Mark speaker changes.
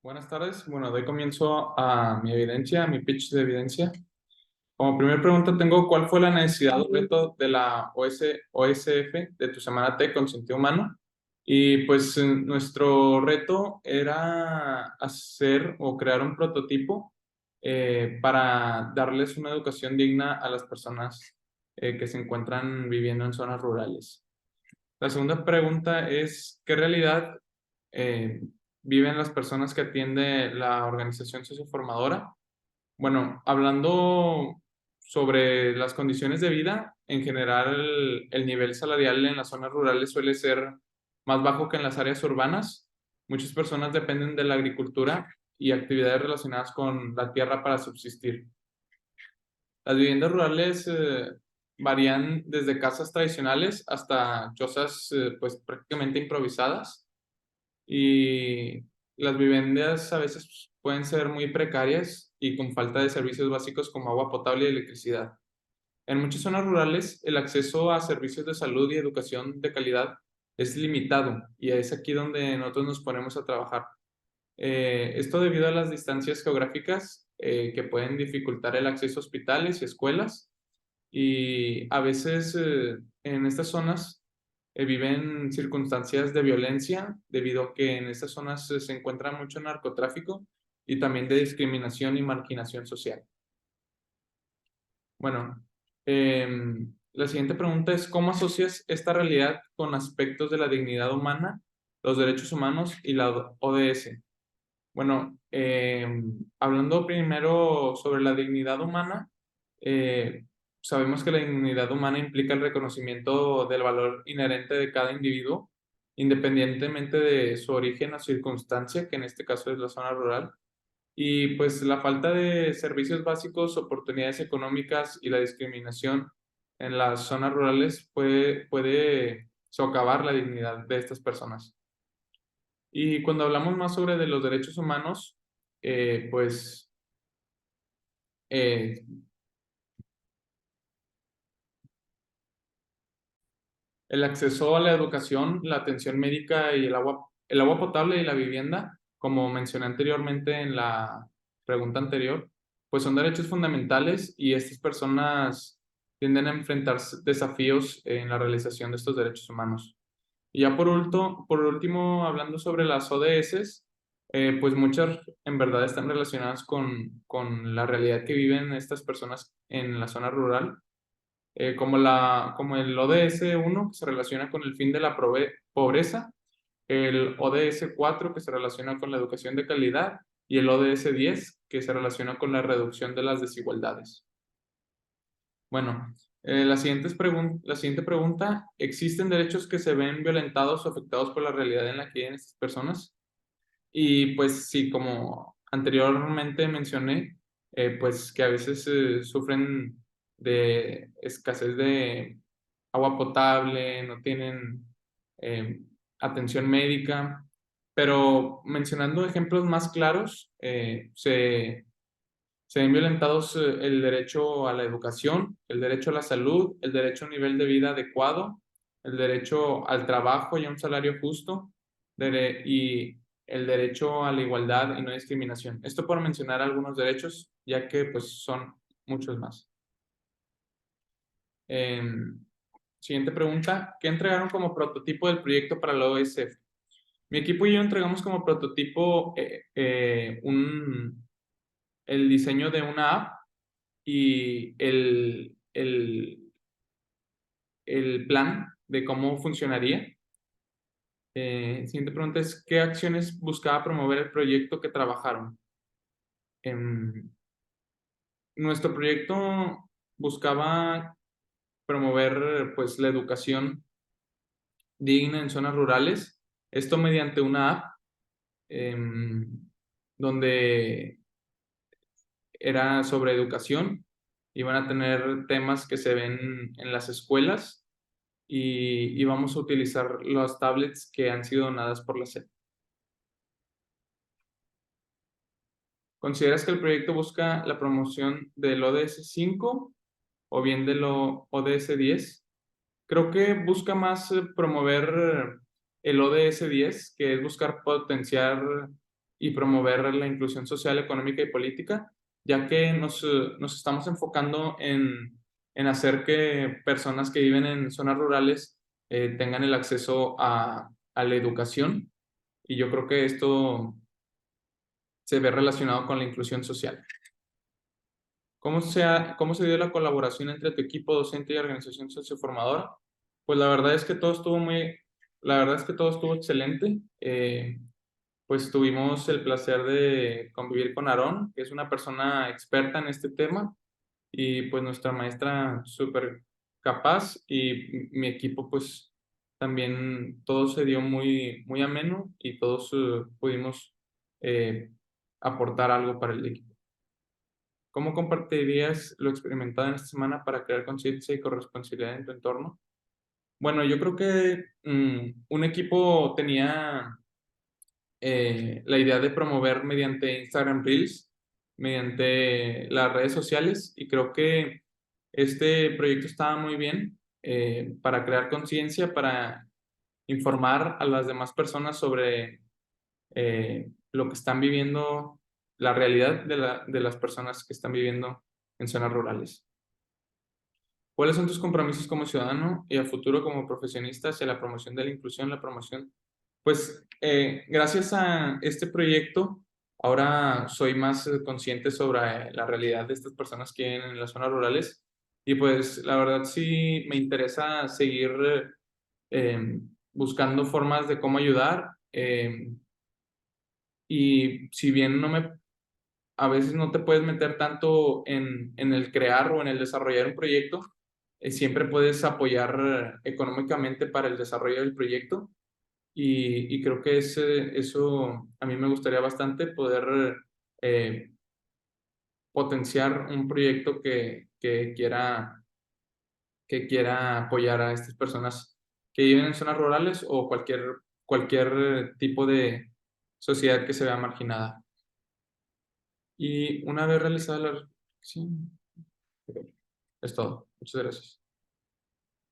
Speaker 1: Buenas tardes. Bueno, doy comienzo a mi evidencia, a mi pitch de evidencia. Como primera pregunta tengo, ¿cuál fue la necesidad o reto de la OSF de tu semana T con sentido humano? Y pues nuestro reto era hacer o crear un prototipo para darles una educación digna a las personas que se encuentran viviendo en zonas rurales. La segunda pregunta es, ¿qué realidad eh, viven las personas que atiende la organización socioformadora? Bueno, hablando sobre las condiciones de vida, en general el nivel salarial en las zonas rurales suele ser más bajo que en las áreas urbanas. Muchas personas dependen de la agricultura y actividades relacionadas con la tierra para subsistir. Las viviendas rurales varían desde casas tradicionales hasta chozas pues prácticamente improvisadas y las viviendas a veces pueden ser muy precarias y con falta de servicios básicos como agua potable y electricidad. En muchas zonas rurales, el acceso a servicios de salud y educación de calidad es limitado y es aquí donde nosotros nos ponemos a trabajar. Esto debido a las distancias geográficas que pueden dificultar el acceso a hospitales y escuelas y a veces en estas zonas viven circunstancias de violencia debido a que en estas zonas se encuentra mucho narcotráfico y también de discriminación y marginación social. Bueno, la siguiente pregunta es, ¿cómo asocias esta realidad con aspectos de la dignidad humana, los derechos humanos y la ODS? Bueno, hablando primero sobre la dignidad humana, eh, sabemos que la dignidad humana implica el reconocimiento del valor inherente de cada individuo, independientemente de su origen o circunstancia, que en este caso es la zona rural. Y pues la falta de servicios básicos, oportunidades económicas y la discriminación en las zonas rurales puede socavar la dignidad de estas personas. Y cuando hablamos más sobre de los derechos humanos, pues eh, el acceso a la educación, la atención médica y el agua potable y la vivienda, como mencioné anteriormente en la pregunta anterior, pues son derechos fundamentales y estas personas tienden a enfrentar desafíos en la realización de estos derechos humanos. Y ya por último, hablando sobre las ODS, pues muchas en verdad están relacionadas con la realidad que viven estas personas en la zona rural, como el ODS 1 que se relaciona con el fin de la pobreza, el ODS 4 que se relaciona con la educación de calidad y el ODS 10 que se relaciona con la reducción de las desigualdades. Bueno, la siguiente pregunta, ¿existen derechos que se ven violentados o afectados por la realidad en la que viven estas personas? Y pues sí, como anteriormente mencioné, pues que a veces sufren de escasez de agua potable, no tienen eh, atención médica, pero mencionando ejemplos más claros, se ven violentados el derecho a la educación, el derecho a la salud, el derecho a un nivel de vida adecuado, el derecho al trabajo y a un salario justo y el derecho a la igualdad y no discriminación. Esto por mencionar algunos derechos, ya que pues son muchos más. Em, Siguiente pregunta, ¿qué entregaron como prototipo del proyecto para la OSF? Mi equipo y yo entregamos como prototipo el diseño de una app y el plan de cómo funcionaría. Siguiente pregunta es, ¿qué acciones buscaba promover el proyecto que trabajaron? Em, Nuestro proyecto buscaba promover pues la educación digna en zonas rurales, esto mediante una app em, donde era sobre educación, iban a tener temas que se ven en las escuelas y vamos a utilizar las tablets que han sido donadas por la SEP. ¿Consideras que el proyecto busca la promoción del ODS 5 o bien del ODS 10? Creo que busca más promover el ODS 10, que es buscar potenciar y promover la inclusión social, económica y política, ya que nos estamos enfocando en hacer que personas que viven en zonas rurales tengan el acceso a la educación, y yo creo que esto se ve relacionado con la inclusión social. ¿Cómo se dio la colaboración entre tu equipo docente y organización socioformadora? Pues la verdad es que todo estuvo excelente. Pues tuvimos el placer de convivir con Aarón, que es una persona experta en este tema, y pues nuestra maestra súper capaz, y mi equipo pues también todo se dio muy, muy ameno, y todos pudimos eh, aportar algo para el equipo. ¿Cómo compartirías lo experimentado en esta semana para crear conciencia y corresponsabilidad en tu entorno? Bueno, yo creo que un equipo tenía la idea de promover mediante Instagram Reels, mediante las redes sociales, y creo que este proyecto estaba muy bien para crear conciencia, para informar a las demás personas sobre lo que están viviendo, la realidad de las personas que están viviendo en zonas rurales. ¿Cuáles son tus compromisos como ciudadano y a futuro como profesionista hacia la promoción de la inclusión, la promoción? Pues gracias a este proyecto, ahora soy más consciente sobre la realidad de estas personas que viven en las zonas rurales, y pues la verdad sí me interesa seguir buscando formas de cómo ayudar, y si bien a veces no te puedes meter tanto en el crear o en el desarrollar un proyecto, siempre puedes apoyar económicamente para el desarrollo del proyecto, y creo que eso a mí me gustaría bastante poder eh, potenciar un proyecto que quiera apoyar a estas personas que viven en zonas rurales o cualquier tipo de sociedad que se vea marginada. Y una vez realizada la... Sí, es todo. Muchas gracias.